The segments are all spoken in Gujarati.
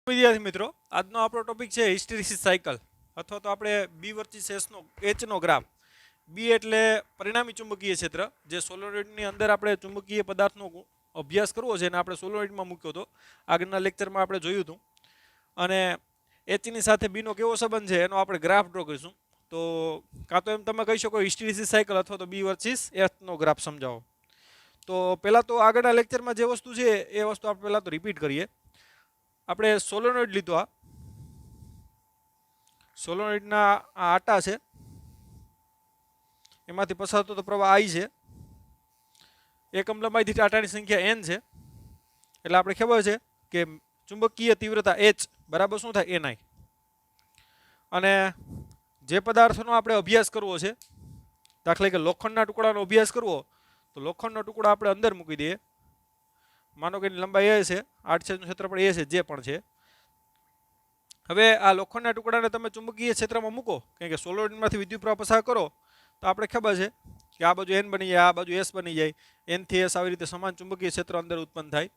વિદ્યાર્થી મિત્રો, આજનો આપણો ટોપિક છે હિસ્ટેરિસિસ સાયકલ અથવા તો આપણે બી વર્સિસ એચનો ગ્રાફ. બી એટલે પરિણામી ચુંબકીય ક્ષેત્ર, જે સોલોનોઇડની અંદર આપણે ચુંબકીય પદાર્થનો અભ્યાસ કરવો છે અને આપણે સોલોનોઇડમાં મૂક્યો હતો. આગળના લેક્ચરમાં આપણે જોયું હતું. અને એચની સાથે બીનો કેવો સંબંધ છે એનો આપણે ગ્રાફ ડ્રો કરીશું. તો કાં તો એમ તમે કહી શકો હિસ્ટેરિસિસ સાયકલ અથવા તો બી વર્સિસ એચનો ગ્રાફ સમજાવો. તો પહેલાં તો આગળના લેક્ચરમાં જે વસ્તુ છે એ વસ્તુ આપણે પહેલાં તો રિપીટ કરીએ. આપણે સોલોનોઇડ લીધો. આ સોલોનોઇડના આ આટા છે, એમાંથી પસાર થતો પ્રવાહ આઈ છે. એકમ લંબાઈ દીઠ આટાની સંખ્યા n છે. એટલે આપણે ખબર છે કે ચુંબકીય તીવ્રતા h બરાબર શું થાય, ni. અને જે પદાર્થનો આપણે અભ્યાસ કરવો છે, દાખલા કે લોખંડના ટુકડાનો અભ્યાસ કરવો, તો લોખંડનો ટુકડો આપણે અંદર મૂકી દઈએ. માનો કે એની લંબાઈ એ છે, 8 છેદનું ક્ષેત્રફળ એ છે, જે પણ છે. હવે આ લોખંડના ટુકડાને તમે ચુંબકીય ક્ષેત્રમાં મૂકો, કારણ કે સોલોનોઇડમાંથી વિદ્યુતપ્રવાહ પસાર કરો, તો આપણે ખબર છે કે આ બાજુ n બની જાય, આ બાજુ s બની જાય. n થી s આવી રીતે સમાન ચુંબકીય ક્ષેત્ર અંદર ઉત્પન્ન થાય.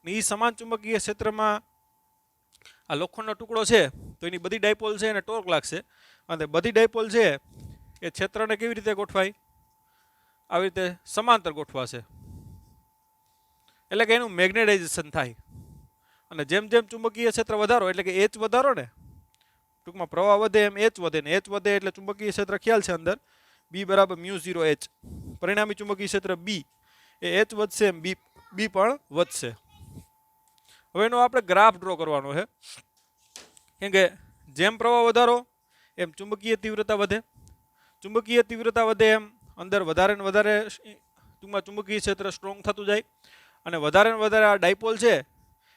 અને એ સમાન ચુંબકીય ક્ષેત્રમાં આ લોખંડનો ટુકડો છે, તો એની બધી ડાયપોલ છે એને ટોર્ક લાગશે. અને બધી ડાયપોલ છે એ ક્ષેત્રને કેવી રીતે ગોઠવાય, આવી રીતે સમાંતર ગોઠવાશે. એટલે કે એનું મેગ્નેટાઇઝેશન થાય. અને જેમ જેમ ચુંબકીય ક્ષેત્ર વધારો એટલે કે h વધારો ને, ટૂંકમાં પ્રવાહ વધે એમ h વધે ને, h વધે એટલે ચુંબકીય ક્ષેત્ર ખ્યાલ છે અંદર B બરાબર μ0h. પરિણામી ચુંબકીય ક્ષેત્ર B એ h વધશે એમ B પણ વધશે. હવે એનો આપણે ગ્રાફ ડ્રો કરવાનો છે. કેમ કે જેમ પ્રવાહ વધારો એમ ચુંબકીય તીવ્રતા વધે. ચુંબકીય તીવ્રતા વધે એમ અંદર વધારે ને વધારે ટૂંકમાં ચુંબકીય ક્ષેત્ર સ્ટ્રોંગ થતું જાય. અને વધારે ને વધારે આ ડાયપોલ છે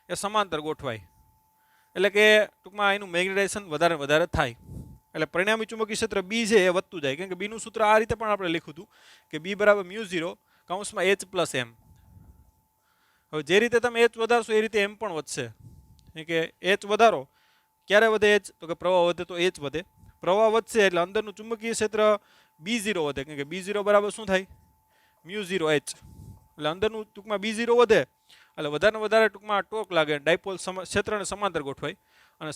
એ સમાંતર ગોઠવાય. એટલે કે ટૂંકમાં એનું મેગ્નેટાઇઝેશન વધારે વધારે થાય. એટલે પરિણામી ચુંબકીય ક્ષેત્ર B છે એ વધતું જાય. કેમ કે બીનું સૂત્ર આ રીતે પણ આપણે લખ્યું હતું કે B બરાબર μ0 કૌંસમાં h પ્લસ m. હવે જે રીતે તમે h વધારશો એ રીતે m પણ વધશે. કે h વધારો ક્યારે વધે h, તો કે પ્રવાહ વધે તો h વધે. પ્રવાહ વધશે એટલે અંદરનું ચુંબકીય ક્ષેત્ર B0 વધે. કેમ કે B0 બરાબર શું થાય, μ0h. એટલે અંદરનું ટૂંકમાં B0 વધે એટલે વધારે વધારે ટૂંકમાં ટોર્ક લાગે, ડાયપોલ ક્ષેત્રને સમાંતર ગોઠવાય. અને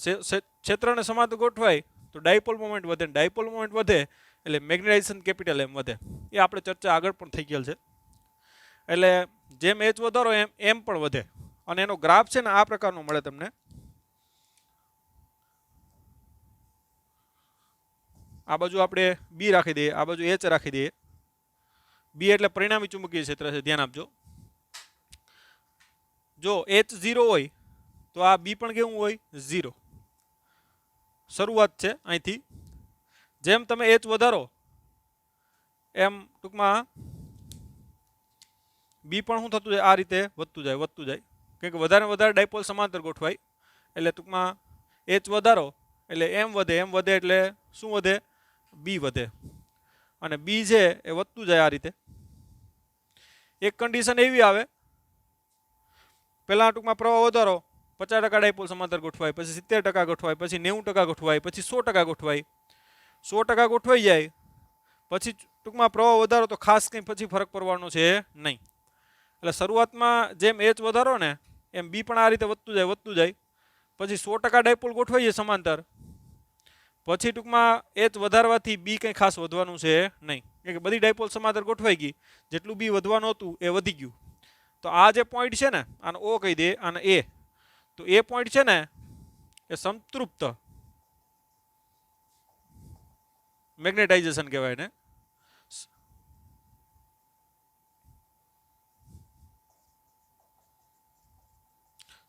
ક્ષેત્રને સમાંતર ગોઠવાય તો ડાયપોલ મોમેન્ટ વધે. ડાયપોલ મોમેન્ટ વધે એટલે મેગ્નેટાઇઝેશન કેપિટલ M વધે. એ આપણે ચર્ચા આગળ પણ થઈ ગયેલ છે. એટલે જેમ h વધારો એમ m પણ વધે. અને એનો ગ્રાફ છે ને આ પ્રકારનો મળે તમને. આ બાજુ આપણે B રાખી દઈએ, આ બાજુ h રાખી દઈએ. B એટલે પરિણામી ચુંબકીય ક્ષેત્ર છે, ધ્યાન આપજો. જો h 0 હોય તો આ B પણ કેવું હોય, 0. શરૂઆત છે અહીંથી. જેમ તમે h વધારો એમ ટૂંકમાં B પણ શું થતું જાય, આ રીતે વધતું જાય વધતું જાય. કેમ કે વધારે વધારે ડાયપોલ સમાંતર ગોઠવાય. એટલે ટૂંકમાં h વધારો એટલે m વધે, m વધે એટલે શું વધે, B વધે. અને B છે એ વધતું જાય આ રીતે. એક કન્ડિશન એવી આવે, પહેલા ટૂંકમાં પ્રવાહ વધારો 50% ડાયપોલ સમાંતર ગોઠવાય, પછી 70% ગોઠવાય, પછી 90% ગોઠવાય, પછી 100% ગોઠવાય. 100% ગોઠવાઈ જાય પછી ટૂંકમાં પ્રવાહ વધારો તો ખાસ કંઈ પછી ફરક પડવાનો છે નહીં. એટલે શરૂઆતમાં જેમ h વધારો ને એમ B પણ આ રીતે વધતું જાય વધતું જાય. પછી 100% ડાયપોલ ગોઠવાઈ જાય સમાંતર. પછી ટૂંકમાં h વધારવાથી B કંઈ ખાસ વધવાનું છે નહીં. કેમ કે બધી ડાયપોલ સમાંતર ગોઠવાઈ ગઈ, જેટલું B વધવાનું હતું એ વધી ગયું. તો આ જે પોઈન્ટ છે ને, આને O કહી દે અને A. તો એ પોઈન્ટ છે ને એ સંતૃપ્ત મેગ્નેટાઇઝેશન કહેવાય ને.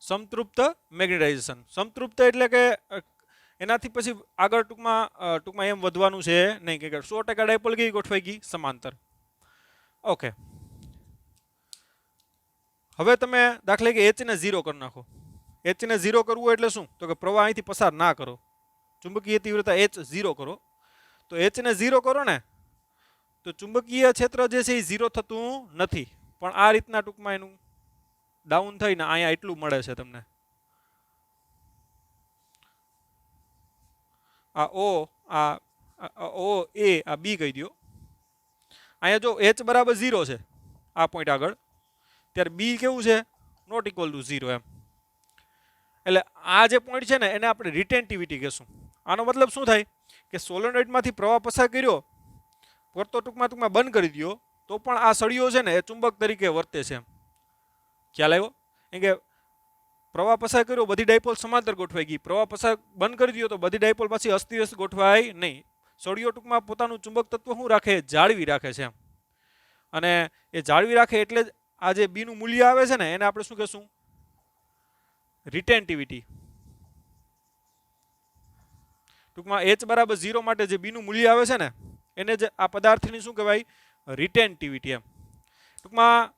સંતૃપ્ત મેગ્નેટાઇઝેશન. સંતૃપ્ત એટલે કે એનાથી પછી આગળ ટૂંકમાં એમ વધવાનું છે નહીં. કે 100% ડાયપોલ કેવી ગોઠવાઈ ગઈ, સમાંતર. ઓકે. હવે તમે દાખલા કે h ને 0 કરી નાખો. h ને 0 કરવું એટલે શું, તો કે પ્રવાહ અહીંથી પસાર ના કરો. ચુંબકીય તીવ્રતા h 0 કરો. તો h ને 0 કરો ને તો ચુંબકીય ક્ષેત્ર જે છે એ 0 થતું નથી, પણ આ રીતના ટૂંકમાં એનું ડાઉન થઈને અહીંયા એટલું મળે છે તમને. આ O, આ O A, આ B કહી દો. અહીંયા જો h બરાબર 0 છે આ પોઈન્ટ આગળ, ત્યારે B કેવું છે, નોટ ઇક્વલ ટુ 0 એમ. એટલે આ જે પોઈન્ટ છે ને એને આપણે રિટેન્ટિવિટી કહેશું. આનો મતલબ શું થાય કે સોલેનોઇડમાંથી પ્રવાહ પસાર કર્યો પડતો ટૂંકમાં બંધ કરી દો તો પણ આ સળિયો છે ને એ ચુંબક તરીકે વર્તે છે. ખ્યાલ આવ્યો? કેમ કે પ્રવાહ પસાર કર્યો બધી ડાયપોલ સમાંતર ગોઠવાઈ ગઈ, પ્રવાહ પસાર બંધ કરી દો તો બધી ડાયપોલ પાછી અસ્તવ્યસ્ત ગોઠવાય નહીં. સળિયો ટૂંકમાં પોતાનું ચુંબક તત્વ શું રાખે, જાળવી રાખે છે. અને એ જાળવી રાખે એટલે જ આ જે બીનું મૂલ્ય આવે છે ને એને આપણે શું કહેશું? રિટેન્ટિવિટી. ટૂંકમાં H બરાબર 0 માટે જે બીનું મૂલ્ય આવે છે ને એને જ આ પદાર્થની શું કહેવાય? રિટેન્ટિવિટી એમ. ટૂંકમાં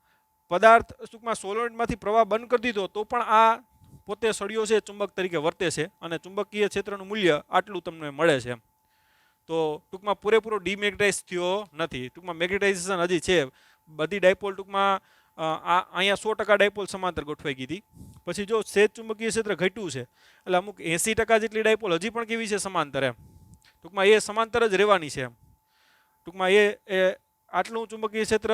પદાર્થ ટૂંકમાં સોલેનોઇડમાંથી પ્રવાહ બંધ કરી દીધો તો પણ આ પોતે સળિયો છે ચુંબક તરીકે વર્તે છે અને ચુંબકીય ક્ષેત્રનું મૂલ્ય આટલું તમને મળે છે. તો ટૂંકમાં પૂરેપૂરો ડિમેગ્નેટાઇઝ થયો નથી. ટૂંકમાં મેગ્નેટાઇઝેશન હજી છે. બધી ડાયપોલ ટૂંકમાં અહીંયા 100% ડાયપોલ સમાંતર ગોઠવાઈ ગઈ હતી. પછી જો સેજ ચુંબકીય ક્ષેત્ર ઘટ્યું છે એટલે અમુક 80% જેટલી ડાયપોલ હજી પણ કેવી છે? સમાંતર એમ. ટૂંકમાં એ સમાંતર જ રહેવાની છે એમ. ટૂંકમાં એ આટલું ચુંબકીય ક્ષેત્ર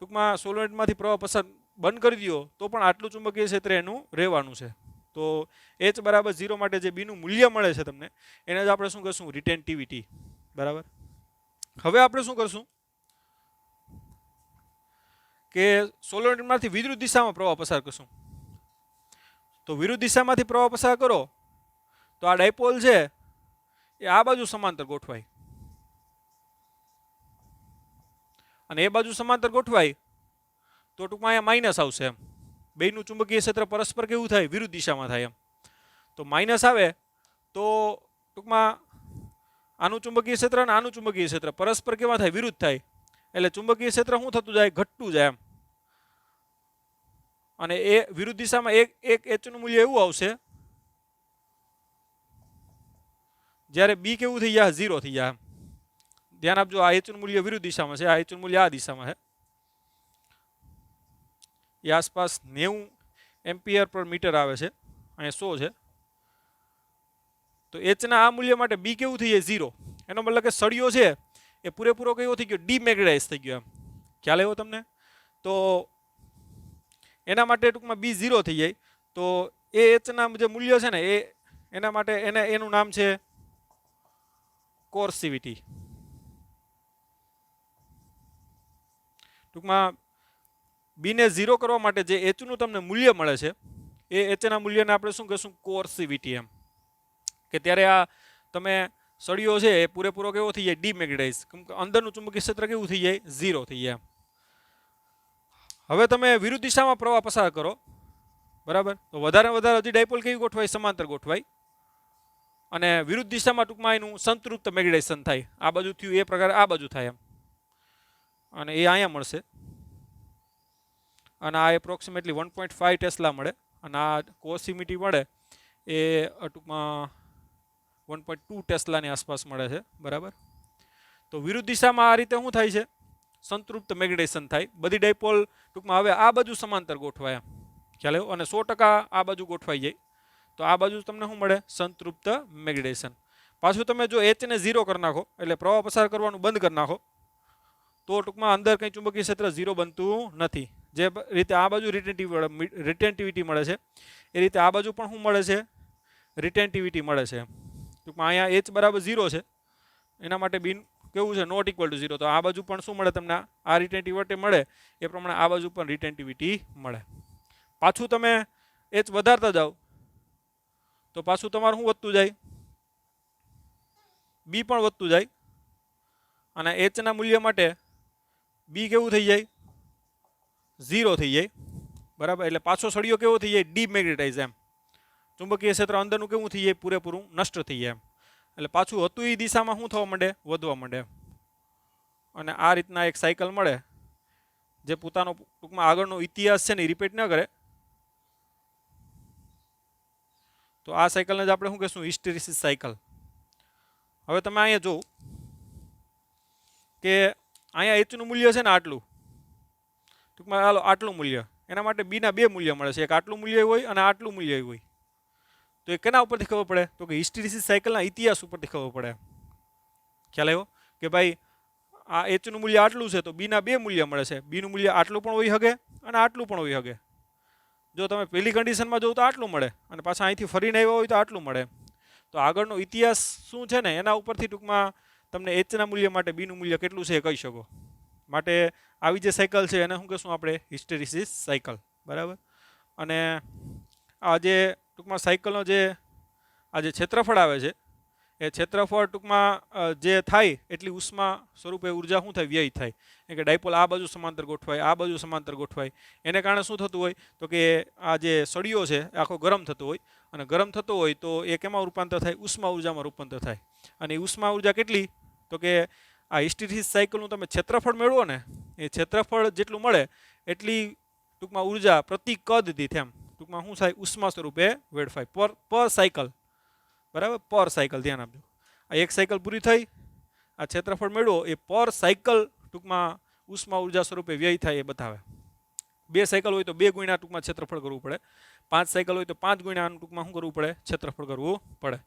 ટૂંકમાં સોલેનોઇડમાંથી પ્રવાહ પસાર બંધ કરી દો તો પણ આટલું ચુંબકીય ક્ષેત્ર એનું રહેવાનું છે. તો H બરાબર 0 માટે જે બીનું મૂલ્ય મળે છે તમને એને જ આપણે શું કહીશું? રિટેન્ટિવિટી. બરાબર. હવે આપણે શું કરશું કે સોલેનોઇડમાંથી વિરુદ્ધ દિશામાં પ્રવાહ પસાર કરશું. તો વિરુદ્ધ દિશામાંથી પ્રવાહ પસાર કરો તો આ ડાયપોલ છે એ આ બાજુ સમાંતર ગોઠવાય અને એ બાજુ સમાંતર ગોઠવાય તો ટૂંકમાં અહીંયા માઇનસ આવશે એમ. બેયનું ચુંબકીય ક્ષેત્ર પરસ્પર કેવું થાય? વિરુદ્ધ દિશામાં થાય એમ. તો માઇનસ આવે તો ટૂંકમાં આનું ચુંબકીય ક્ષેત્ર અને આનું ચુંબકીય ક્ષેત્ર પરસ્પર કેવા થાય? વિરુદ્ધ થાય. એટલે ચુંબકીય ક્ષેત્ર શું થતું જાય? ઘટતું જાય એમ. અને એ વિરુદ્ધ દિશામાં એક H નું મૂલ્ય એવું આવશે જ્યારે B કેવું થઈ જાય? 0 થઈ જાય. ધ્યાન આપજો, આ H નું મૂલ્ય વિરુદ્ધ દિશામાં છે, આ H નું મૂલ્ય આ દિશામાં છે. એ આસપાસ 90 એમ્પિયર પર મીટર આવે છે, અહીંયા 100 છે. તો H ના આ મૂલ્ય માટે B કેવું થઈ જાય? 0. એનો મતલબ કે સળિયો છે એ પૂરેપૂરો કેવો થઈ ગયો? ડિમેગ્નેટાઇઝ થઈ ગયો એમ. ખ્યાલ આવ્યો તમને? તો એના માટે ટૂંકમાં B 0 થઈ જાય. તો એ H ના જે મૂલ્ય છે ને એ એના માટે એનું નામ છે કોર્સિવિટી. ટૂંકમાં B ને 0 કરવા માટે જે H નું તમને મૂલ્ય મળે છે એ H ના મૂલ્યને આપણે શું કહીશું? કોર્સિવિટી એમ. કે ત્યારે આ તમે સળિયો છે એ પૂરેપૂરો કેવો થઈ જાય? ડિમેગ્નેટાઇઝ. કેમ કે અંદરનું ચુંબકીય ક્ષેત્ર કેવું થઈ જાય? 0 થઈ જાય. હવે તમે વિરુદ્ધ દિશામાં પ્રવાહ પસાર કરો, બરાબર, તો વધારે હજી ડાયપોલ કેવી ગોઠવાય? સમાંતર ગોઠવાય. અને વિરુદ્ધ દિશામાં ટૂંકમાં એનું સંતૃપ્ત મેગ્નેટાઇઝેશન થાય. આ બાજુ થયું એ પ્રકારે આ બાજુ થાય એમ. અને એ અહીંયા મળશે. અને આ એપ્રોક્સિમેટલી 1.5 ટેસ્લા મળે. અને આ કોર્સિવિટી મળે એ ટૂંકમાં 1.2 ટેસ્લાની આસપાસ મળે છે. બરાબર. તો વિરુદ્ધ દિશામાં આ રીતે શું થાય છે? સંતૃપ્ત મેગ્નેટાઇઝેશન થાય. બધી ડાયપોલ ટૂંકમાં હવે આ બાજુ સમાંતર ગોઠવાય. ખ્યાલ આવ્યો? અને 100% આ બાજુ ગોઠવાઈ જાય. તો આ બાજુ તમને શું મળે? સંતૃપ્ત મેગ્નેટાઇઝેશન. પાછું તમે જો H ને 0 કરી નાખો એટલે પ્રવાહ પસાર કરવાનું બંધ કરી નાખો તો ટૂંકમાં અંદર કંઈ ચુંબકીય ક્ષેત્ર 0 બનતું નથી. જે રીતે આ બાજુ રિટેન્ટિવિટી મળે છે એ રીતે આ બાજુ પણ શું મળે છે? રિટેન્ટિવિટી મળે છે. ટૂંકમાં અહીંયા H બરાબર 0 છે એના માટે બિન કેવું છે? Not equal to 0. તો આ બાજુ પણ શું મળે તમને? આ રિટેન્ટિવિટી મળે એ પ્રમાણે આ બાજુ પણ રિટેન્ટિવિટી મળે. પાછું તમે H વધારતા જાઓ તો પાછું તમારું શું વધતું જાય? B પણ વધતું જાય. અને H ના મૂલ્ય માટે B કેવું થઈ જાય? 0 થઈ જાય. બરાબર. એટલે પાછો સળિયો કેવો થઈ જાય? ડિમેગ્નેટાઇઝ એમ. ચુંબકીય ક્ષેત્ર અંદરનું કેવું થઈ જાય? પૂરેપૂરું નષ્ટ થઈ જાય એમ. એટલે પાછું હતું એ દિશામાં શું થવા માંડે? વધવા માંડે. અને આ રીતના એક સાયકલ મળે જે પોતાનો ટૂંકમાં આગળનો ઇતિહાસ છે ને એ રિપીટ ન કરે. તો આ સાયકલને જ આપણે શું કહીશું? Hysteresis cycle. હવે તમે અહીંયા જો કે અહીંયા H નું મૂલ્ય છે ને આટલું, ટૂંકમાં હાલો આટલું મૂલ્ય, એના માટે B ના 2 મૂલ્ય મળે છે. એક આટલું મૂલ્ય હોય અને આટલું મૂલ્ય હોય. તો એ કેના ઉપરથી ખબર પડે? તો કે હિસ્ટેરિસિસ સાયકલના ઇતિહાસ ઉપરથી ખબર પડે. ખ્યાલ આવ્યો? કે ભાઈ આ H નું મૂલ્ય આટલું છે તો B ના 2 મૂલ્ય મળે છે. B નું મૂલ્ય આટલું પણ હોઈ શકે અને આટલું પણ હોઈ શકે. જો તમે પહેલી કન્ડિશનમાં જોવ તો આટલું મળે અને પાછા અહીંથી ફરીને આવ્યા હોય તો આટલું મળે. તો આગળનો ઇતિહાસ શું છે ને એના ઉપરથી ટૂંકમાં તમને એચના મૂલ્ય માટે બીનું મૂલ્ય કેટલું છે એ કહી શકો. માટે આવી જે સાયકલ છે એને શું કહેશું આપણે? Hysteresis cycle. બરાબર. અને આ જે ટૂંકમાં સાયકલનો જે આ જે ક્ષેત્રફળ આવે છે એ ક્ષેત્રફળ ટૂંકમાં જે થાય એટલી ઉષ્મા સ્વરૂપે ઉર્જા શું થાય? વ્યય થાય. એટલે કે ડાયપોલ આ બાજુ સમાંતર ગોઠવાય, આ બાજુ સમાંતર ગોઠવાય. એને કારણે શું થતું હોય તો કે આ જે સળિયો છે એ આખો ગરમ થતો હોય અને ગરમ થતો હોય તો એ કેમાં રૂપાંતર થાય? ઉષ્મા ઉર્જામાં રૂપાંતર થાય. અને એ ઉષ્મા ઉર્જા કેટલી? તો કે આ હિસ્ટેરિસિસ સાયકલનું તમે ક્ષેત્રફળ મેળવો ને એ ક્ષેત્રફળ જેટલું મળે એટલી ટૂંકમાં ઉર્જા પ્રતિ કદ દીઠ એમ ટૂંકમાં શું થાય? ઉષ્મા સ્વરૂપે વેડફાય પર સાયકલ. બરાબર. પર સાયકલ. ધ્યાન આપજો. આ એક સાયકલ પૂરી થઈ, આ ક્ષેત્રફળ મેળવો એ પર સાયકલ ટૂંકમાં ઉષ્મા ઉર્જા સ્વરૂપે વ્યય થાય એ બતાવે. 2 સાયકલ હોય તો 2 ગુણ્યા ટૂંકમાં ક્ષેત્રફળ કરવું પડે. 5 સાયકલ હોય તો 5 ગુણ્યા ટૂંકમાં શું કરવું પડે? ક્ષેત્રફળ કરવું પડે.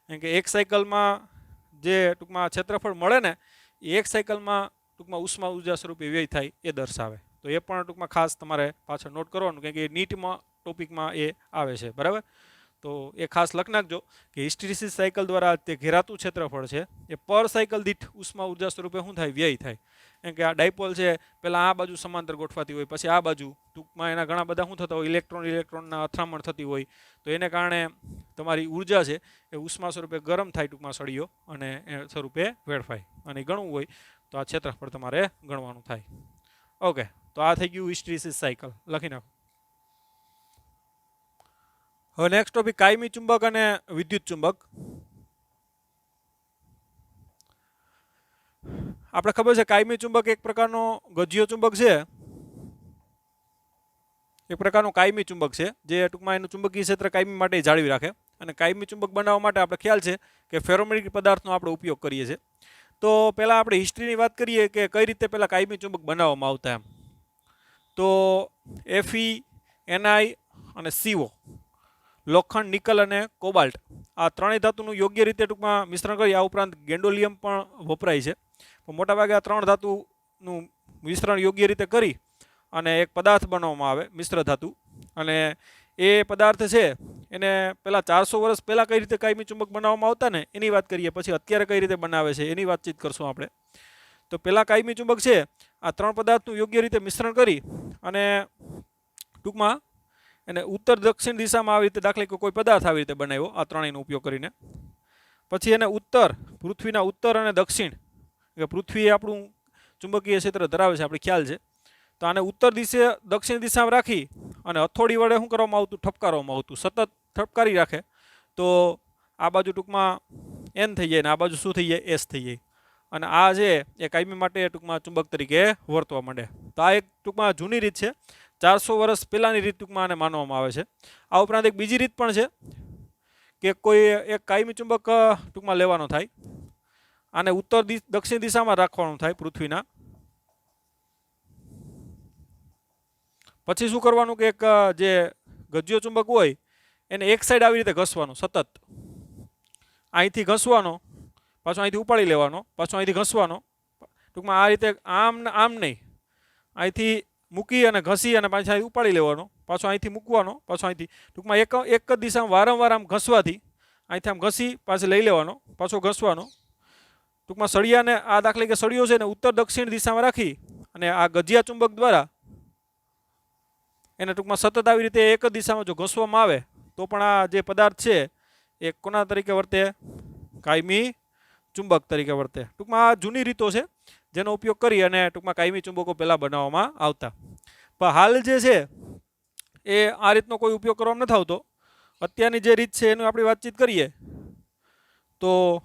કેમ કે એક સાયકલમાં જે ટૂંકમાં ક્ષેત્રફળ મળે ને એ એક સાયકલમાં ટૂંકમાં ઉષ્મા ઉર્જા સ્વરૂપે વ્યય થાય એ દર્શાવે. તો એ પણ ટૂંકમાં ખાસ તમારે પાછળ નોટ કરવાનું, કેમ કે નીટમાં ટોપિકમાં એ આવે છે. બરાબર. તો એ ખાસ લખી નાખજો કે હિસ્ટેરિસિસ સાયકલ દ્વારા તે ઘેરાતું ક્ષેત્રફળ છે એ પર સાયકલ દીઠ ઉષ્મા ઉર્જા સ્વરૂપે શું થાય? વ્યય થાય. કેમ કે આ ડાયપોલ છે પહેલાં આ બાજુ સમાંતર ગોઠવાતી હોય, પછી આ બાજુ ટૂંકમાં એના ઘણા બધા શું થતા હોય? ઇલેક્ટ્રોનના અથડામણ થતી હોય. તો એને કારણે તમારી ઉર્જા છે એ ઉષ્મા સ્વરૂપે ગરમ થાય ટૂંકમાં સળિયો અને એ સ્વરૂપે વેડફાય. અને ગણવું હોય તો આ ક્ષેત્રફળ તમારે ગણવાનું થાય. ઓકે. તો આ થઈ ગયું હિસ્ટેરિસિસ સાયકલ. લખી નાખો. હવે નેક્સ્ટ ટોપિક કાયમી ચુંબક અને વિદ્યુત ચુંબક. આપણે ખબર છે કાયમી ચુંબક એક પ્રકારનો ગજિયો ચુંબક છે, એક પ્રકારનું કાયમી ચુંબક છે જે ટૂંકમાં એનું ચુંબકીય ક્ષેત્ર કાયમી માટે જાળવી રાખે. અને કાયમી ચુંબક બનાવવા માટે આપણે ખ્યાલ છે કે ફેરોમેગ્નેટિક પદાર્થનો આપણે ઉપયોગ કરીએ છીએ. તો પહેલાં આપણે હિસ્ટ્રીની વાત કરીએ કે કઈ રીતે પહેલાં કાયમી ચુંબક બનાવવામાં આવતા એમ. તો Fe, Ni અને CO, લોખંડ, નિકલ અને કોબાલ્ટ, આ ત્રણેય ધાતુનું યોગ્ય રીતે ટૂંકમાં મિશ્રણ કરી, આ ઉપરાંત ગેન્ડોલિયમ પણ વપરાય છે. પણ મોટાભાગે આ 3 ધાતુનું મિશ્રણ યોગ્ય રીતે કરી અને એક પદાર્થ બનાવવામાં આવે, મિશ્ર ધાતુ. અને એ પદાર્થ છે એને પહેલાં 400 વર્ષ પહેલાં કઈ રીતે કાયમી ચુંબક બનાવવામાં આવતા ને એની વાત કરીએ, પછી અત્યારે કઈ રીતે બનાવે છે એની વાતચીત કરશું આપણે. તો પહેલાં કાયમી ચુંબક છે આ 3 પદાર્થનું યોગ્ય રીતે મિશ્રણ કરી અને ટૂંકમાં એને ઉત્તર દક્ષિણ દિશામાં આવી રીતે, દાખલા કે કોઈ પદાર્થ આવી રીતે બનાવ્યો આ ત્રણેયનો ઉપયોગ કરીને. પછી એને ઉત્તર, પૃથ્વીના ઉત્તર અને દક્ષિણ, કે પૃથ્વી આપણું ચુંબકીય ક્ષેત્ર ધરાવે છે, આપણે ખ્યાલ છે. તો આને ઉત્તર દિશે દક્ષિણ દિશામાં રાખી અને હથોડી વડે શું કરવામાં આવતું? ઠપકારવામાં આવતું. સતત ઠપકારી રાખે તો આ બાજુ ટૂંકમાં N થઈ જાય ને આ બાજુ શું થઈ જાય? S થઈ જાય. અને આ છે એ કાયમી માટે ટૂંકમાં ચુંબક તરીકે વર્તવા માંડે. તો આ એક ટૂંકમાં જૂની રીત છે, 400 વર્ષ પહેલાંની રીત ટૂંકમાં આને માનવામાં આવે છે. આ ઉપરાંત એક બીજી રીત પણ છે કે કોઈ એક કાયમી ચુંબક ટૂંકમાં લેવાનો થાય, આને ઉત્તર દક્ષિણ દિશામાં રાખવાનું થાય પૃથ્વીના. પછી શું કરવાનું કે એક જે ગજિયો ચુંબક હોય એને એક સાઈડ આવી રીતે ઘસવાનો, સતત અહીંથી ઘસવાનો, પાછો અહીંથી ઉપાડી લેવાનો, પાછો અહીંથી ઘસવાનો. ટૂંકમાં આ રીતે આમ નહીં, અહીંથી મૂકી અને ઘસી અને પાછા અહીં ઉપાડી લેવાનો, પાછો અહીંથી મૂકવાનો, પાછો અહીંથી, ટૂંકમાં એક જ દિશામાં વારંવાર આમ ઘસવાથી અહીંથી આમ ઘસી પાછી લઈ લેવાનો, પાછો ઘસવાનો. ટૂંકમાં સળિયાને, આ દાખલા કે સળિયો છે ને ઉત્તર દક્ષિણ દિશામાં રાખી અને આ ગજિયા ચુંબક દ્વારા એને ટૂંકમાં સતત આવી રીતે એક જ દિશામાં જો ઘસવામાં આવે તો પણ આ જે પદાર્થ છે એ કોના તરીકે વર્તે? કાયમી ચુંબક તરીકે વર્તે. ટૂંકમાં આ જૂની રીતો છે જેનો ઉપયોગ કરી અને ટૂંકમાં કાયમી ચુંબકો પહેલાં બનાવવામાં આવતા. પણ હાલ જે છે એ આ રીતનો કોઈ ઉપયોગ કરવામાં નથી આવતો. અત્યારની જે રીત છે એની આપણે વાતચીત કરીએ તો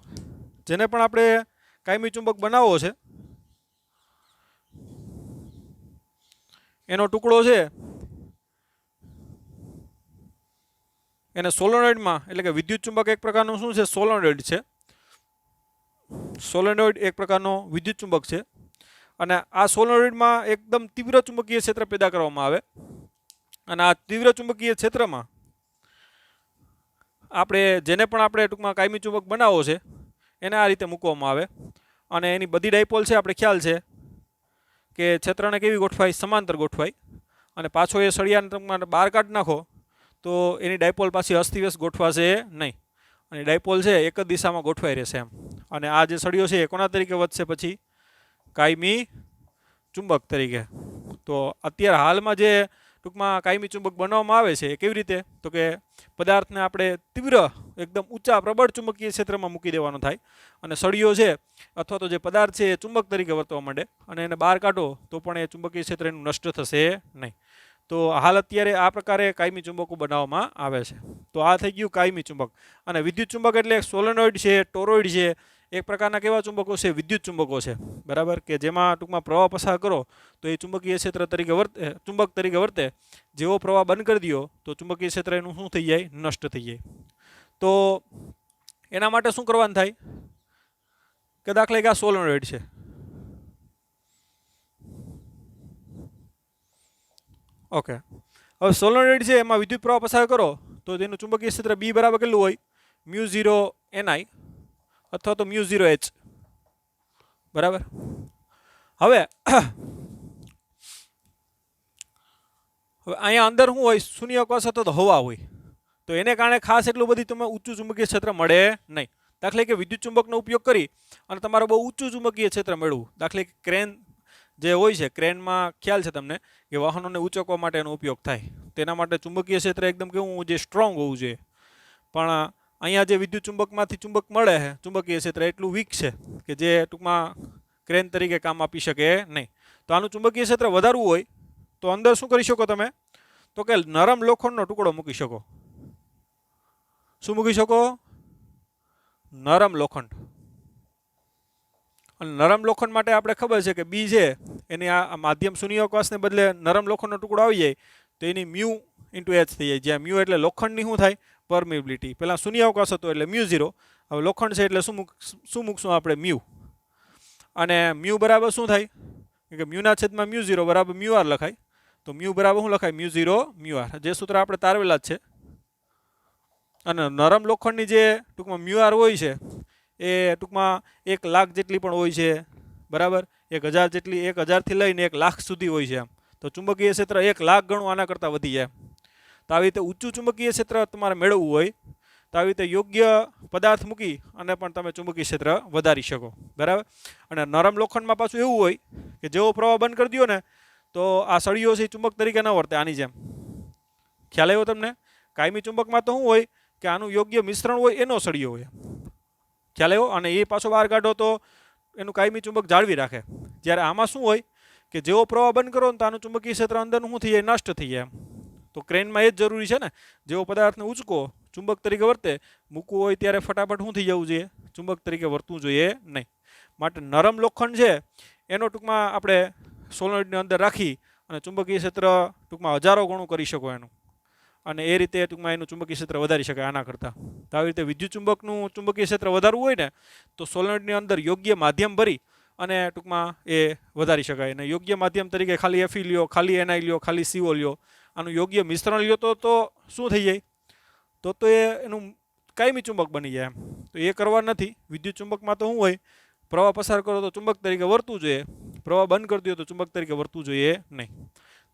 જેને પણ આપણે કાયમી ચુંબક બનાવવો છે એનો ટુકડો છે એને સોલેનોઇડમાં, એટલે કે વિદ્યુત ચુંબક એક પ્રકારનું શું છે? સોલેનોઇડ છે. સોલેનોઇડ એક પ્રકારનો વિદ્યુત ચુંબક છે અને આ સોલેનોઇડમાં એકદમ તીવ્ર ચુંબકીય ક્ષેત્ર પેદા કરવામાં આવે. અને આ તીવ્ર ચુંબકીય ક્ષેત્રમાં આપણે જેને પણ આપણે ટૂંકમાં કાયમી ચુંબક બનાવવો છે એને આ રીતે મૂકવામાં આવે. અને એની બધી ડાયપોલ છે આપણે ખ્યાલ છે કે ક્ષેત્રને કેવી ગોઠવાય? સમાંતર ગોઠવાય. અને પાછો એ સળિયાને તમારે બહાર કાઢી નાખો તો એની ડાયપોલ પાછી અસ્તવ્યસ્ત ગોઠવાશે નહીં, અને ડાયપોલ છે એક જ દિશામાં ગોઠવાઈ રહેશે એમ. અને આ જે સળિયો છે એ કોના તરીકે વધશે પછી? કાયમી ચુંબક તરીકે. તો અત્યારે હાલમાં જે ટૂંકમાં કાયમી ચુંબક બનાવવામાં આવે છે એ કેવી રીતે? તો કે પદાર્થને આપણે તીવ્ર એકદમ ઊંચા પ્રબળ ચુંબકીય ક્ષેત્રમાં મૂકી દેવાનો થાય, અને સળિયો છે અથવા તો જે પદાર્થ છે એ ચુંબક તરીકે વર્તવા માંડે, અને એને બહાર કાઢો તો પણ એ ચુંબકીય ક્ષેત્ર એનું નષ્ટ થશે નહીં. તો હાલ અત્યારે આ પ્રકારે કાયમી ચુંબકો બનાવવામાં આવે છે. તો આ થઈ ગયું કાયમી ચુંબક. અને વિદ્યુત ચુંબક એટલે સોલેનોઇડ છે, ટોરોઇડ છે, એક પ્રકારના કેવા ચુંબકો છે? વિદ્યુત ચુંબકો છે, બરાબર, કે જેમાં ટૂંકમાં પ્રવાહ પસાર કરો તો એ ચુંબકીય ક્ષેત્ર તરીકે વર્તે, ચુંબક તરીકે વર્તે. જેવો પ્રવાહ બંધ કરી દો તો ચુંબકીય ક્ષેત્ર એનું શું થઈ જાય? નષ્ટ થઈ જાય. તો એના માટે શું કરવાનું થાય? કે દાખલા કે આ સોલેનોઇડ છે, ઓકે, હવે સોલેનોઇડ છે એમાં વિદ્યુત પ્રવાહ પસાર કરો તો તેનું ચુંબકીય ક્ષેત્ર B બરાબર કેટલું હોય? μ0 Ni અથવા તો μ0 H, બરાબર. હવે અહીંયા અંદર શું હોય? શૂન્યાવકાશ અથવા તો હવા હોય, તો એને કારણે ખાસ એટલું બધી તમે ઊંચું ચુંબકીય ક્ષેત્ર મળે નહીં. દાખલા કે વિદ્યુત ચુંબકનો ઉપયોગ કરી અને તમારે બહુ ઊંચું ચુંબકીય ક્ષેત્ર મેળવવું, દાખલા કે ક્રેન જે હોય છે, ક્રેનમાં ખ્યાલ છે તમને કે વાહનોને ઊંચકવા માટે એનો ઉપયોગ થાય, તેના માટે ચુંબકીય ક્ષેત્ર એકદમ કેવું જે સ્ટ્રોંગ હોવું જોઈએ. પણ અહીંયા જે વિદ્યુત ચુંબકમાંથી ચુંબક મળે છે, ચુંબકીય ક્ષેત્ર એટલું વીક છે કે જે ટૂંકમાં ક્રેન તરીકે કામ આપી શકે નહીં. તો આનું ચુંબકીય ક્ષેત્ર વધારવું હોય તો અંદર શું કરી શકો તમે? તો કે નરમ લોખંડનો ટુકડો મૂકી શકો. શું મૂકી શકો? નરમ લોખંડ. અને નરમ લોખંડ માટે આપણે ખબર છે કે B છે એની આ માધ્યમ શૂન્યાવકાશને બદલે નરમ લોખંડનો ટુકડો આવી જાય તો એની μ×H થઈ જાય, જ્યાં μ એટલે લોખંડની શું થાય? પરમિબિલિટી. પહેલાં શૂન્યાવકાશ હતો એટલે μ0, હવે લોખંડ છે એટલે શું મૂકશું આપણે? μ. અને μ બરાબર શું થાય? કે μના છેદમાં μ0 બરાબર μr લખાય. તો μ બરાબર શું લખાય? μ0 μr, જે સૂત્ર આપણે તારવેલા જ છે. અને નરમ લોખંડની જે ટૂંકમાં μr હોય છે એ ટૂંકમાં 1,00,000 જેટલી પણ હોય છે, બરાબર, 1,000 જેટલી, 1,000થી લઈને 1,00,000 સુધી હોય છે. એમ તો ચુંબકીય ક્ષેત્ર 1,00,000 ગણું આના કરતાં વધી જાય. તો આવી રીતે ઊંચું ચુંબકીય ક્ષેત્ર તમારે મેળવવું હોય તો આવી રીતે યોગ્ય પદાર્થ મૂકી અને પણ તમે ચુંબકીય ક્ષેત્ર વધારી શકો, બરાબર. અને નરમ લોખંડમાં પાછું એવું હોય કે જેવો પ્રવાહ બંધ કરી દો ને તો આ સળીઓ છે ચુંબક તરીકે ન વર્તે, આની જેમ. ખ્યાલ આવ્યો તમને? કાયમી ચુંબકમાં તો શું હોય કે આનું યોગ્ય મિશ્રણ હોય એનો સળિયો હોય, ખ્યાલ આવ્યો? અને એ પાછો બહાર કાઢો તો એનું કાયમી ચુંબક જાળવી રાખે. જ્યારે આમાં શું હોય કે જેવો પ્રવાહ બંધ કરો ને તો આનું ચુંબકીય ક્ષેત્ર અંદરનું શું થઈ જાય? નષ્ટ થઈ જાય. તો ક્રેનમાં એ જ જરૂરી છે ને, જેવો પદાર્થને ઉંચકો ચુંબક તરીકે વર્તે, મૂકવું હોય ત્યારે ફટાફટ શું થઈ જવું જોઈએ? ચુંબક તરીકે વર્તવું જોઈએ નહીં. માટે નરમ લોખંડ છે એનો ટૂંકમાં આપણે સોલેનોઇડની અંદર રાખી અને ચુંબકીય ક્ષેત્ર ટૂંકમાં હજારો ગણું કરી શકો એનું, અને એ રીતે ટૂંકમાં એનું ચુંબકીય ક્ષેત્ર વધારી શકાય આના કરતાં. તો આવી રીતે વિદ્યુત ચુંબકનું ચુંબકીય ક્ષેત્ર વધારવું હોય ને તો સોલેનોઇડની અંદર યોગ્ય માધ્યમ ભરી અને ટૂંકમાં એ વધારી શકાય. અને યોગ્ય માધ્યમ તરીકે ખાલી Fe લ્યો, ખાલી Ni લ્યો, ખાલી CO લ્યો, આનું યોગ્ય મિશ્રણ લ્યો તો શું થઈ જાય? તો એ એનું કાયમી ચુંબક બની જાય. એમ તો એ કરવા નથી. વિદ્યુત ચુંબકમાં તો શું હોય? પ્રવાહ પસાર કરો તો ચુંબક તરીકે વર્તવું જોઈએ, પ્રવાહ બંધ કરી દો તો ચુંબક તરીકે વર્તવું જોઈએ નહીં.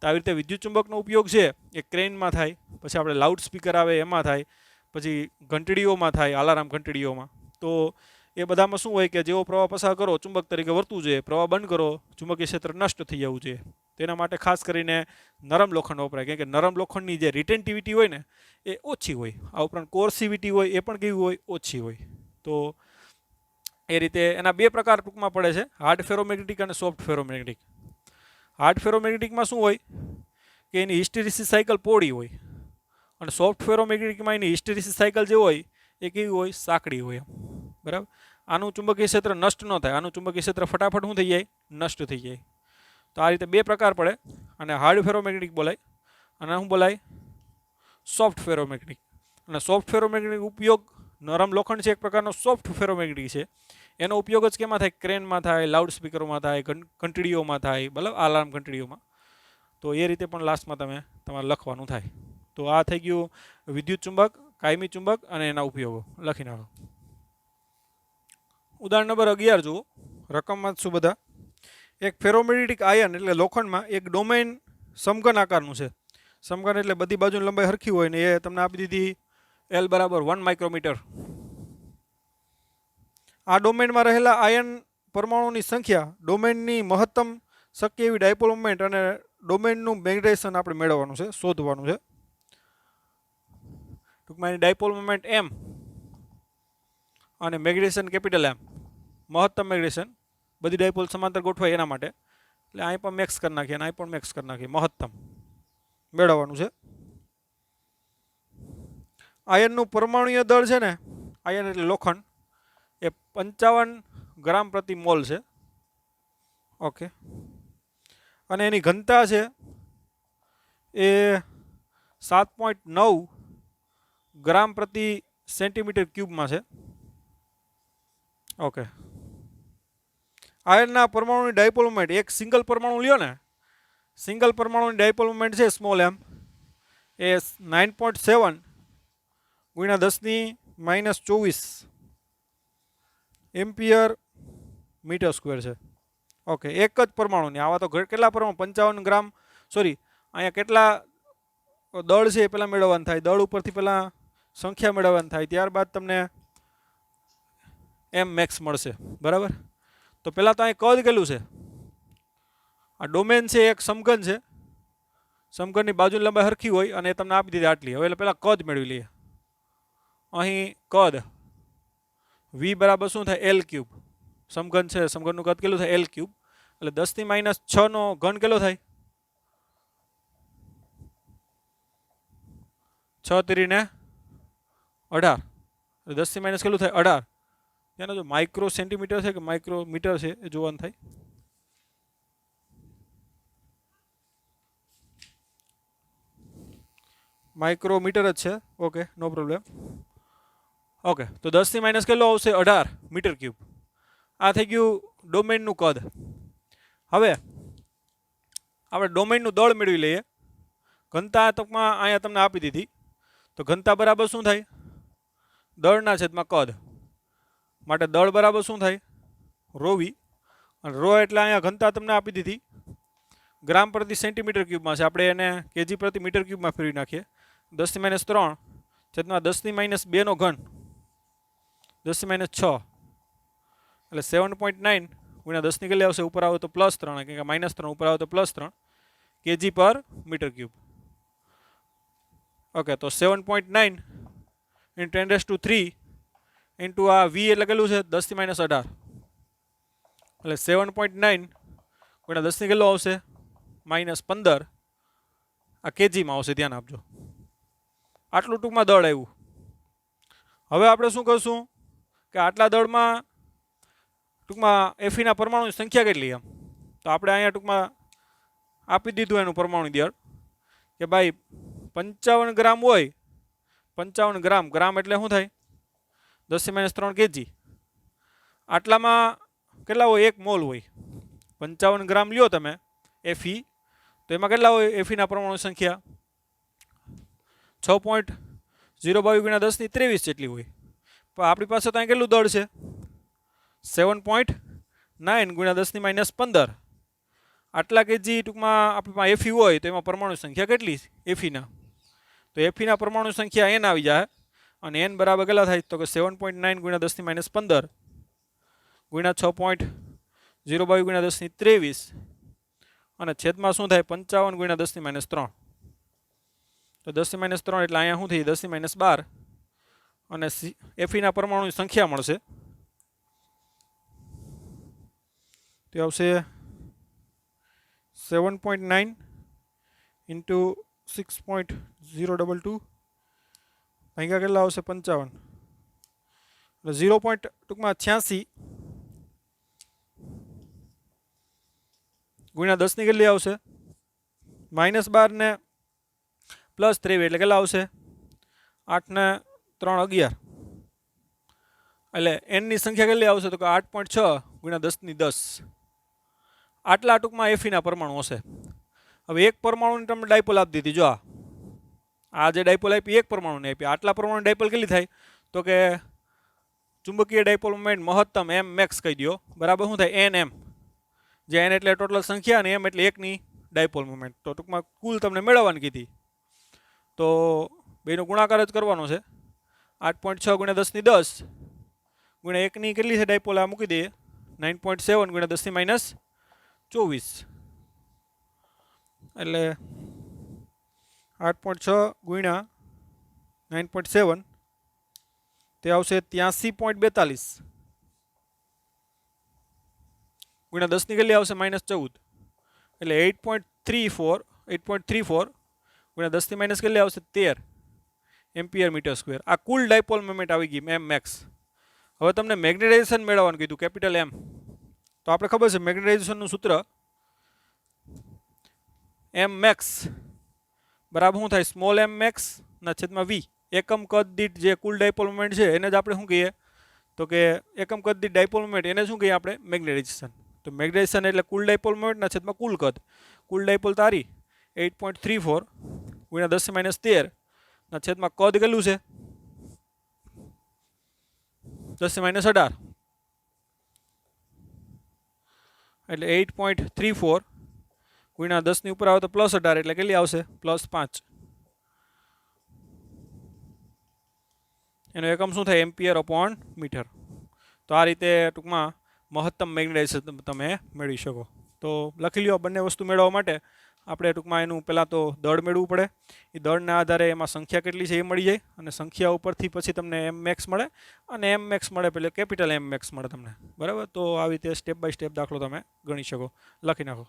તો આવી રીતે વિદ્યુત ચુંબકનો ઉપયોગ છે એ ક્રેનમાં થાય, પછી આપણે લાઉડ સ્પીકર આવે એમાં થાય, પછી ઘંટડીઓમાં થાય, અલાર્મ ઘંટડીઓમાં. તો એ બધામાં શું હોય કે જેવો પ્રવાહ પસાર કરો ચુંબક તરીકે વર્તવું જોઈએ, પ્રવાહ બંધ કરો ચુંબકીય ક્ષેત્ર નષ્ટ થઈ જવું જોઈએ. તેના માટે ખાસ કરીને નરમ લોખંડ વપરાય, કેમ કે નરમ લોખંડની જે રિટેન્ટિવિટી હોય ને એ ઓછી હોય. આ ઉપરાંત કોર્સિવિટી હોય એ પણ કેવી હોય? ઓછી હોય. તો એ રીતે એના બે પ્રકાર ટૂંકમાં પડે છે, હાર્ડ ફેરોમેગ્નેટિક અને સોફ્ટ ફેરોમેગ્નેટિક. હાર્ડ ફેરોમેગ્નેટિકમાં શું હોય કે એની હિસ્ટેરિસિસ સાયકલ પોળી હોય, અને સોફ્ટ ફેરોમેગ્નેટિકમાં એની હિસ્ટેરિસિસ સાયકલ જે હોય એ કેવી હોય? સાંકડી હોય, બરાબર. આનું ચુંબકીય ક્ષેત્ર નષ્ટ ન થાય, આનું ચુંબકીય ક્ષેત્ર ફટાફટ શું થઈ જાય? નષ્ટ થઈ જાય. તો આ રીતે બે પ્રકાર પડે, અને હાર્ડ ફેરોમેગ્નેટિક બોલાય અને શું બોલાય? Soft ferromagnetic. અને સોફ્ટ ફેરોમેગ્નેટિક ઉપયોગ નરમ લોખંડ છે એક પ્રકારનો સોફ્ટ ફેરોમેગ્નેટિક છે, એનો ઉપયોગ જ કેમાં થાય? ક્રેનમાં થાય, લાઉડ સ્પીકરોમાં થાય, ઘંટડીઓમાં થાય, બરાબર, અલાર્મ ઘંટડીઓમાં. તો એ રીતે પણ લાસ્ટમાં તમારે લખવાનું થાય. તો આ થઈ ગયું વિદ્યુત ચુંબક, કાયમી ચુંબક અને એના ઉપયોગો. લખી નાખો. ઉદાહરણ નંબર 11 જુઓ. રકમમાં શું બધા? એક ફેરોમેગ્નેટિક આયન એટલે લોખંડમાં એક ડોમેઇન સમઘન આકારનું છે. સમઘન એટલે બધી બાજુની લંબાઈ સરખી હોય ને એ તમને આપી દીધી L બરાબર 1 માઇક્રોમીટર. આ ડોમેનમાં રહેલા આયન પરમાણુની સંખ્યા, ડોમેનની મહત્તમ શક્ય એવી ડાયપોલ મોમેન્ટ અને ડોમેનનું મેગ્નેટાઇઝેશન આપણે મેળવવાનું છે, શોધવાનું છે. ટૂંકમાં એની ડાયપોલ મોમેન્ટ M અને મેગ્નેટાઇઝેશન કેપિટલ M, મહત્તમ મેગ્નેટાઇઝેશન, બધી ડાયપોલ સમાંતર ગોઠવાય એના માટે. એટલે અહીં પણ મેક્સ કરી નાખીએ અને અહીં પણ મેક્સ કરી નાખીએ, મહત્તમ મેળવવાનું છે. આયનનું પરમાણુય દળ છે ને, આયન એટલે લોખંડ, એ 55 ગ્રામ પ્રતિ મોલ છે. ઓકે. અને એની ઘનતા છે એ 7.9 ગ્રામ પ્રતિ સેન્ટીમીટર ક્યુબમાં છે. ઓકે. આયનના પરમાણુની ડાયપોલ મોમેન્ટ, એક સિંગલ પરમાણુ લ્યો ને, સિંગલ પરમાણુની ડાયપોલ મોમેન્ટ છે સ્મોલ m, એ 9.7 ગુણ્યા 10⁻²4 એમ્પિયર મીટર સ્ક્વેર છે. ઓકે. એક જ પરમાણુની, આવા તો કેટલા પરમાણુ, 55 ગ્રામ, સોરી અહીંયા કેટલા દળ છે એ પહેલાં મેળવવાનું થાય, દળ ઉપરથી પહેલાં સંખ્યા મેળવવાની થાય, ત્યારબાદ તમને એમ મેક્સ મળશે. બરાબર. તો પહેલાં તો અહીં કદ કેટલું છે, આ ડોમેન છે એક સમઘન છે, સમઘનની બાજુની લંબાઈ સરખી હોય અને એ તમને આપી દીધી આટલી. હવે પહેલાં કદ મેળવી લઈએ. અહીં કદ V બરાબર શું થાય, L ક્યુબ. સમઘન છે, સમઘનનું કદ કેટલું થાય, L ક્યુબ. એટલે 10⁻6 નો ઘન કેટલો થાય, 6 × 18. 10⁻, કેટલું થાય, 18. એનો જો માઇક્રો સેન્ટીમીટર છે કે માઇક્રોમીટર છે એ જોવાનું થાય. માઇક્રોમીટર જ છે. ઓકે, નો પ્રોબ્લેમ. ઓકે. તો 10⁻, કેટલો આવશે, 18 મીટર ક્યુબ. આ થઈ ગયું ડોમેનનું કદ. હવે આપણે ડોમેનનું દળ મેળવી લઈએ. ઘનતા ટૂંકમાં અહીંયા તમને આપી દીધી. તો ઘનતા બરાબર શું થાય, દળના છેદમાં કદ. માટે દળ બરાબર શું થાય, ρV. અને ρ એટલે અહીંયા ઘનતા તમને આપી દીધી ગ્રામ પ્રતિ સેન્ટીમીટર ક્યુબમાં છે, આપણે એને કેજી પ્રતિ મીટર ક્યુબમાં ફેરવી નાખીએ. 10⁻3 છેદમાં 10⁻2 નો ઘન, 10⁻6 એટલે 7.9 ગુણ્યા 10 ની કેટલી આવશે, ઉપર આવે તો +3, કે -3, ઉપર આવે તો +3 કેજી પર મીટર ક્યુબ. ઓકે. તો 7.9 × 10⁻³ ઇન્ટુ આ V એટલે કેટલું છે, 10⁻18. એટલે 7.9 ગુણ્યા 10 ની કેટલો આવશે, -15. આ કેજીમાં આવશે, ધ્યાન આપજો. આટલું ટૂંકમાં દળ આવ્યું. હવે આપણે શું કરશું કે આટલા દળમાં ટૂંકમાં Feના પરમાણુની સંખ્યા કેટલી એમ. તો આપણે અહીંયા ટૂંકમાં આપી દીધું એનું પરમાણુ દળ કે ભાઈ 55 ગ્રામ હોય, 55 ગ્રામ, ગ્રામ એટલે શું થાય, 10⁻³ કેજી. આટલામાં કેટલા હોય, 1 મોલ હોય. 55 ગ્રામ લ્યો તમે Fe, તો એમાં કેટલા હોય Feના પરમાણુની સંખ્યા, 6.022 ગુણ્યા 10⁻23 જેટલી હોય. પણ આપણી પાસે તો અહીં કેટલું દળ છે, 7.9 ગુણ્યા 10⁻15. આટલા કેજી ટૂંકમાં આપણી પાસે Fe હોય તો એમાં પરમાણુ સંખ્યા કેટલી Feના, તો Feના પરમાણુ સંખ્યા n આવી જાય. અને n બરાબર કેટલા થાય, તો કે 7.9 ગુણ્યા 10⁻15 ગુણ્યા 6.022 ગુણ્યા 10⁻23 અને છેદમાં શું થાય, 55 ગુણ્યા 10⁻3. તો 10⁻3 એટલે અહીંયા શું થઈ, 10⁻12 અને Feના પરમાણુની સંખ્યા મળશે. તે આવશે 7.9 ઇન્ટુ 6.022 ભાગ્યા કેટલા આવશે, 55. એટલે 0.86 ગુણ્યા 10 ની કેટલી આવશે, -12 ને +23 એટલે કેટલા આવશે, 8 ને 3 11. એટલે n ની સંખ્યા કેટલી આવશે, તો કે 8.6 ગુણ્યા 10⁻10. આટલા ટૂંકમાં Feના પરમાણુ હશે. હવે એક પરમાણુની તમને ડાયપોલ આપી દીધી. જો આ જે ડાયપોલ આપી, એક પરમાણુને આપી. આટલા પરમાણુ ડાયપોલ કેટલી થાય, તો કે ચુંબકીય ડાયપોલ મોમેન્ટ મહત્તમ m મેક્સ કહી દો, બરાબર શું થાય, nm. જે n એટલે ટોટલ સંખ્યા અને m એટલે એકની ડાયપોલ મોમેન્ટ. તો ટૂંકમાં કુલ તમને મેળવવાની કીધી તો બેનો ગુણાકાર જ કરવાનો છે. 8.6 ગુણ્યા 10 ની 10 ગુણ્યા 1 ની કેટલી છે ડાયપોલ આ મૂકી દઈએ 9.7 ગુણ્યા 10 ની માઇનસ 24 એટલે 8.6 ગુણ્યા 9.7 તે આવશે 83.42 ગુણ્યા 10 ની કેટલી આવશે -14 એટલે 8.34 ગુણ્યા 10 ની માઇનસ કેટલી આવશે 13 એમ્પિયર મીટર સ્ક્વેર. આ કુલ ડાયપોલ મોમેન્ટ આવી ગઈ એમ મેક્સ. હવે તમને મેગ્નેટાઇઝેશન મેળવવાનું કીધું કેપિટલ એમ. તો આપણે ખબર છે મેગ્નેટાઇઝેશનનું સૂત્ર એમ મેક્સ બરાબર શું થાય સ્મોલ એમ મેક્સ ના છેદમાં વી. એકમ કદ દીઠ જે કુલ ડાયપોલ મોમેન્ટ છે એને જ આપણે શું કહીએ તો કે એકમ કદ દીઠ ડાયપોલ મોમેન્ટ એને શું કહીએ આપણે મેગ્નેટાઇઝેશન. તો મેગ્નેટાઇઝેશન એટલે કુલ ડાયપોલ મોમેન્ટ ના છેદમાં કુલ કદ. કુલ ડાયપોલ તારી 8.34 ગુણ્યા 10 માઇનસ 13 ના છેદમાં કદ કેટલું છે 10 માઇનસ 18 એટલે 8.34 ગુણ્યા 10 ની ઉપર આવે તો +18 એટલે કેટલી આવશે +5. એનો એકમ શું થાય એમ્પિયર અપોન મીટર. તો આ રીતે ટૂંકમાં મહત્તમ મેગ્નેટાઇઝેશન તમે મેળવી શકો. તો લખી લ્યો બંને વસ્તુ મેળવવા માટે આપણે ટૂંકમાં એનું પહેલાં તો દળ મેળવવું પડે. એ દળના આધારે એમાં સંખ્યા કેટલી છે એ મળી જાય અને સંખ્યા ઉપરથી પછી તમને એમ મેક્સ મળે અને એમ મેક્સ મળે એટલે કેપિટલ એમ મેક્સ મળે તમને બરાબર. તો આવી રીતે સ્ટેપ બાય સ્ટેપ દાખલો તમે ગણી શકો. લખી નાખો.